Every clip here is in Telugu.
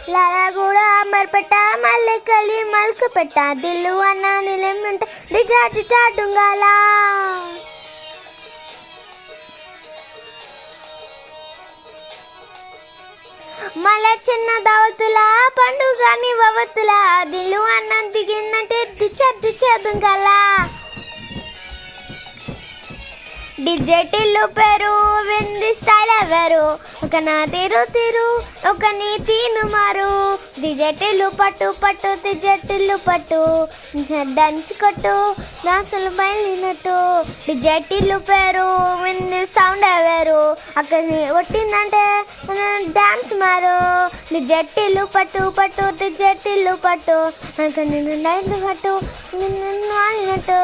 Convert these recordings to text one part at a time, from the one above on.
లాలగూడ అంబర్పేట మల్లెకల్లి మల్కపేట దిల్లు అన్న నిలమంట డిజా డుంగాల మళ్ళా చిన్న దావతుల పండుగని వవతుల దిల్లు అన్నం దిగిందంటే డిచా దుంగాల డిజెటిల్లు పేరు వింది స్టైల్ ఎవరు ఒక నా తీరు ఒక నీ తీను మారు డిజెటిల్లు పట్టు డిజెటిల్లు పట్టు డంచి కొట్టు దాసులు బయలునట్టు డిజెటిల్లు పేరు వింది సౌండ్ ఎవరు అక్కడిని కొట్టిందంటే డాన్స్ మారు డిజెటిల్లు పట్టు డిజెటిల్లు పట్టు అక్కడ నేను లైట్ పట్టు నిన్ను వాడినట్టు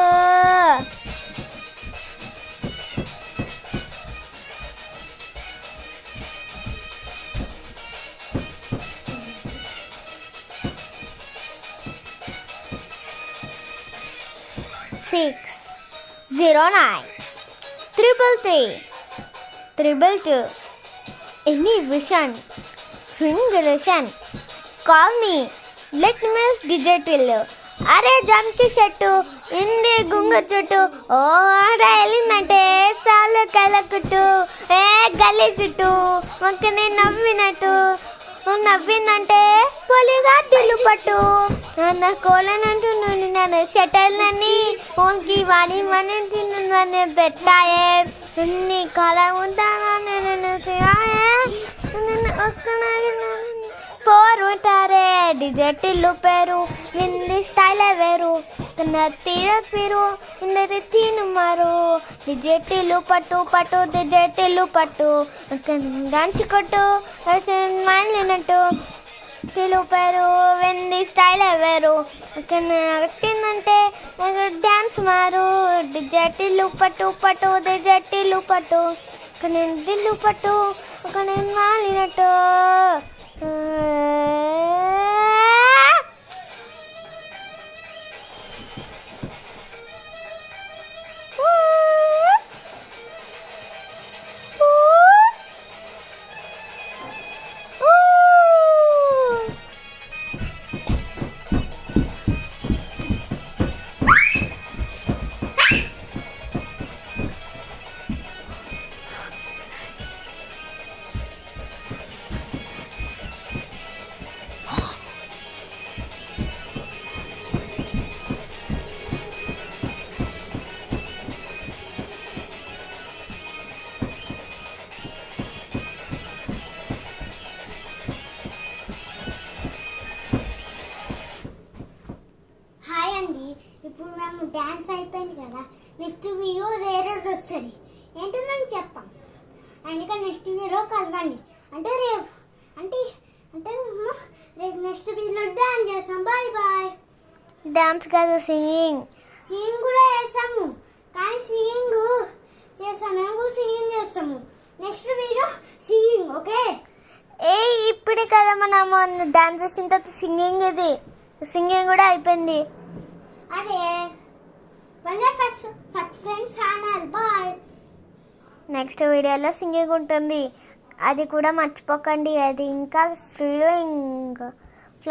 609 333 any vision swing relation call me let me digital అరే జంకి షట్టు ఇంది గుంగు చుట్టు ఓ రైలిందంటే సాలు కలకుట్టు ఏ గల్లీ చుట్టూ మొక్కని నవ్విందంటే పొలిగా దిల్లు పట్టు నా కోళ్ళనంటున్నాను నన్ను షటల్ని ఓంకి వాడి మన తిన్న పెట్టాయే నీ కళ ఉంటానే పోరుంటారే డిజెటిల్లు పేరు నింది స్టైల్ వేరు తీర పేరు ఇందరి తీను మారు డిజెటిల్లు పట్టు డిజెటిల్లు పట్టు డంచి కొట్టు మాలినట్టు తెలుగు పేరు వింది స్టైల్ వేరు కట్టిందంటే డ్యాన్స్ మారు డిజెటిల్లు పట్టు డిజెటిల్లు పట్టు దిల్లు పట్టు ఒక నేను మాలినట్టు ఇప్పుడు మేము డ్యాన్స్ అయిపోయింది కదా నెక్స్ట్ వీడియో వేరే వస్తుంది ఏంటో మేము చెప్పాం అందుకని నెక్స్ట్ వీడియో కలవండి అంటే రేపు అంటే రేపు నెక్స్ట్ వీడియోలో డ్యాన్స్ చేస్తాం బాయ్ డ్యాన్స్ కాదు సింగింగ్ కూడా చేస్తాము కానీ సింగింగ్ చేస్తాము మేము సింగింగ్ చేస్తాము నెక్స్ట్ వీడియో సింగింగ్ ఓకే ఇప్పుడే కదా మనం డ్యాన్స్ చేసిన తర్వాత సింగింగ్ కూడా అయిపోయింది అరే first subscribe channel bye next వీడియోలో సింగింగ్ ఉంటుంది అది కూడా మర్చిపోకండి అది ఇంకా స్ట్రీమింగ్